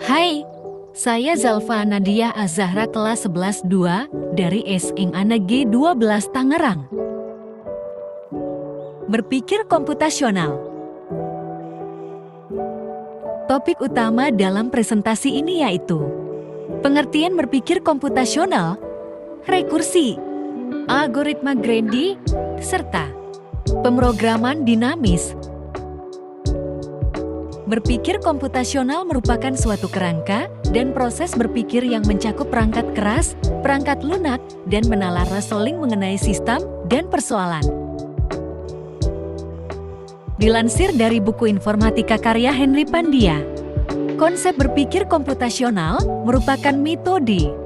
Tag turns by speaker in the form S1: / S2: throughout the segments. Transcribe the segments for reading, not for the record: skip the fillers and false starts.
S1: Hai, saya Zalfa Nadia Azahra kelas 11-2 dari SMA Negeri 12 Tangerang. Berpikir komputasional. Topik utama dalam presentasi ini yaitu pengertian berpikir komputasional, rekursi, algoritma Grady, serta pemrograman dinamis. Berpikir komputasional merupakan suatu kerangka dan proses berpikir yang mencakup perangkat keras, perangkat lunak, dan menalar reasoning mengenai sistem dan persoalan. Dilansir dari buku informatika karya Henry Pandia, konsep berpikir komputasional merupakan metode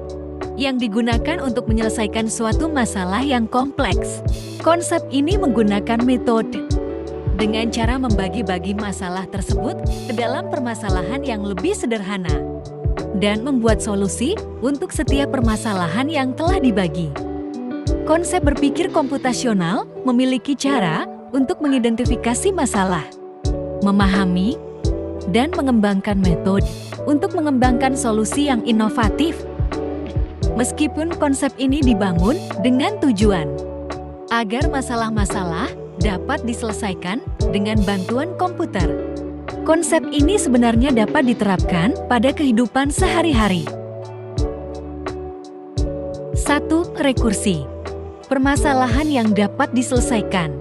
S1: yang digunakan untuk menyelesaikan suatu masalah yang kompleks. Konsep ini menggunakan metode dengan cara membagi-bagi masalah tersebut ke dalam permasalahan yang lebih sederhana dan membuat solusi untuk setiap permasalahan yang telah dibagi. Konsep berpikir komputasional memiliki cara untuk mengidentifikasi masalah, memahami, dan mengembangkan metode untuk mengembangkan solusi yang inovatif. Meskipun konsep ini dibangun dengan tujuan agar masalah-masalah dapat diselesaikan dengan bantuan komputer, konsep ini sebenarnya dapat diterapkan pada kehidupan sehari-hari. 1. Rekursi. Permasalahan yang dapat diselesaikan.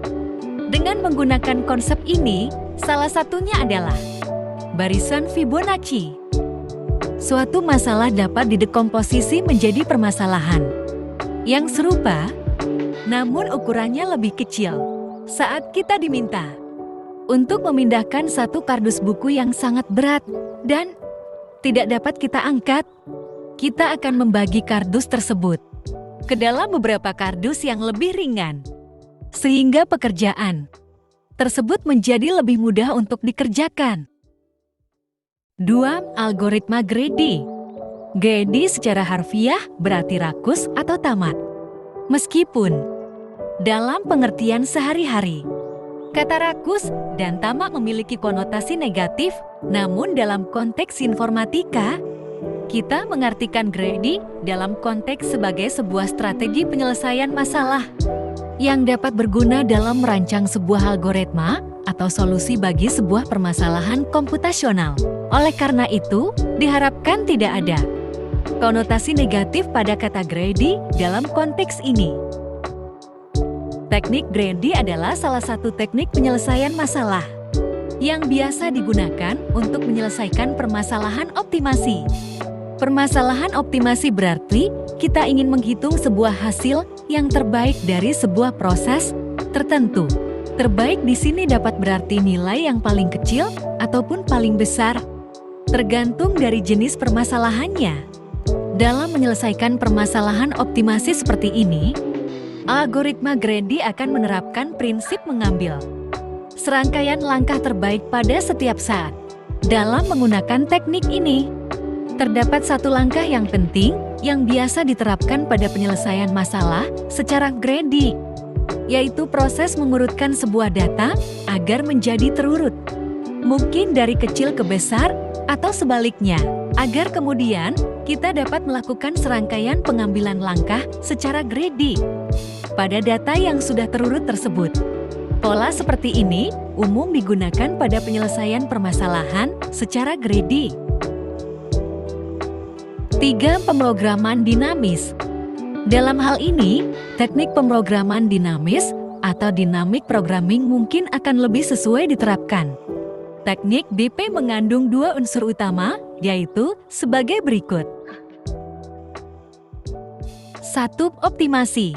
S1: Dengan menggunakan konsep ini, salah satunya adalah barisan Fibonacci. Suatu masalah dapat didekomposisi menjadi permasalahan yang serupa, namun ukurannya lebih kecil. Saat kita diminta untuk memindahkan satu kardus buku yang sangat berat dan tidak dapat kita angkat, kita akan membagi kardus tersebut ke dalam beberapa kardus yang lebih ringan, sehingga pekerjaan tersebut menjadi lebih mudah untuk dikerjakan. 2. Algoritma Grady. Grady secara harfiah berarti rakus atau tamat. Meskipun dalam pengertian sehari-hari, kata rakus dan tamak memiliki konotasi negatif, namun dalam konteks informatika, kita mengartikan Grady dalam konteks sebagai sebuah strategi penyelesaian masalah yang dapat berguna dalam merancang sebuah algoritma atau solusi bagi sebuah permasalahan komputasional. Oleh karena itu, diharapkan tidak ada konotasi negatif pada kata Grady dalam konteks ini. Teknik Grady adalah salah satu teknik penyelesaian masalah yang biasa digunakan untuk menyelesaikan permasalahan optimasi. Permasalahan optimasi berarti kita ingin menghitung sebuah hasil yang terbaik dari sebuah proses tertentu. Terbaik di sini dapat berarti nilai yang paling kecil ataupun paling besar, tergantung dari jenis permasalahannya. Dalam menyelesaikan permasalahan optimasi seperti ini, algoritma Grady akan menerapkan prinsip mengambil serangkaian langkah terbaik pada setiap saat. Dalam menggunakan teknik ini, terdapat satu langkah yang penting yang biasa diterapkan pada penyelesaian masalah secara Grady, yaitu proses mengurutkan sebuah data agar menjadi terurut, mungkin dari kecil ke besar atau sebaliknya, agar kemudian kita dapat melakukan serangkaian pengambilan langkah secara Grady pada data yang sudah terurut tersebut. Pola seperti ini umum digunakan pada penyelesaian permasalahan secara Grady. 3. Pemrograman dinamis. Dalam hal ini, teknik pemrograman dinamis atau dynamic programming mungkin akan lebih sesuai diterapkan. Teknik DP mengandung dua unsur utama, yaitu sebagai berikut. 1. Optimasi.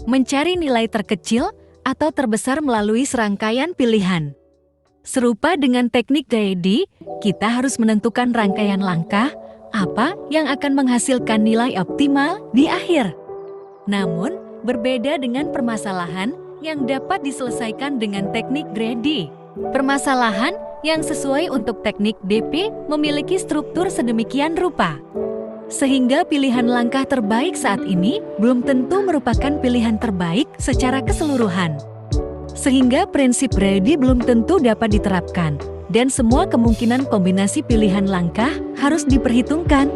S1: Mencari nilai terkecil atau terbesar melalui serangkaian pilihan. Serupa dengan teknik Grady, kita harus menentukan rangkaian langkah apa yang akan menghasilkan nilai optimal di akhir. Namun, berbeda dengan permasalahan yang dapat diselesaikan dengan teknik Grady. Permasalahan yang sesuai untuk teknik DP memiliki struktur sedemikian rupa, sehingga pilihan langkah terbaik saat ini belum tentu merupakan pilihan terbaik secara keseluruhan. Sehingga prinsip Grady belum tentu dapat diterapkan dan semua kemungkinan kombinasi pilihan langkah harus diperhitungkan.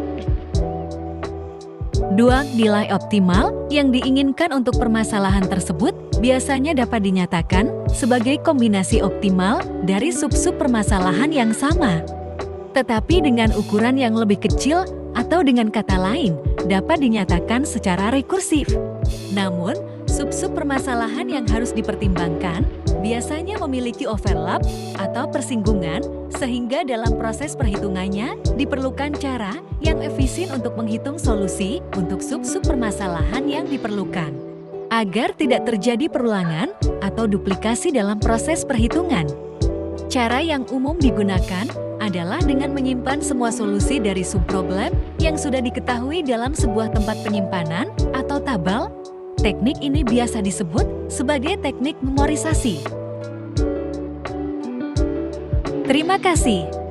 S1: 2. Nilai optimal yang diinginkan untuk permasalahan tersebut biasanya dapat dinyatakan sebagai kombinasi optimal dari sub-sub permasalahan yang sama, tetapi dengan ukuran yang lebih kecil atau dengan kata lain dapat dinyatakan secara rekursif. Namun, sub-sub permasalahan yang harus dipertimbangkan biasanya memiliki overlap atau persinggungan, sehingga dalam proses perhitungannya diperlukan cara yang efisien untuk menghitung solusi untuk sub-sub permasalahan yang diperlukan, agar tidak terjadi perulangan atau duplikasi dalam proses perhitungan. Cara yang umum digunakan adalah dengan menyimpan semua solusi dari subproblem yang sudah diketahui dalam sebuah tempat penyimpanan atau tabel. Teknik ini biasa disebut sebagai teknik memorisasi. Terima kasih.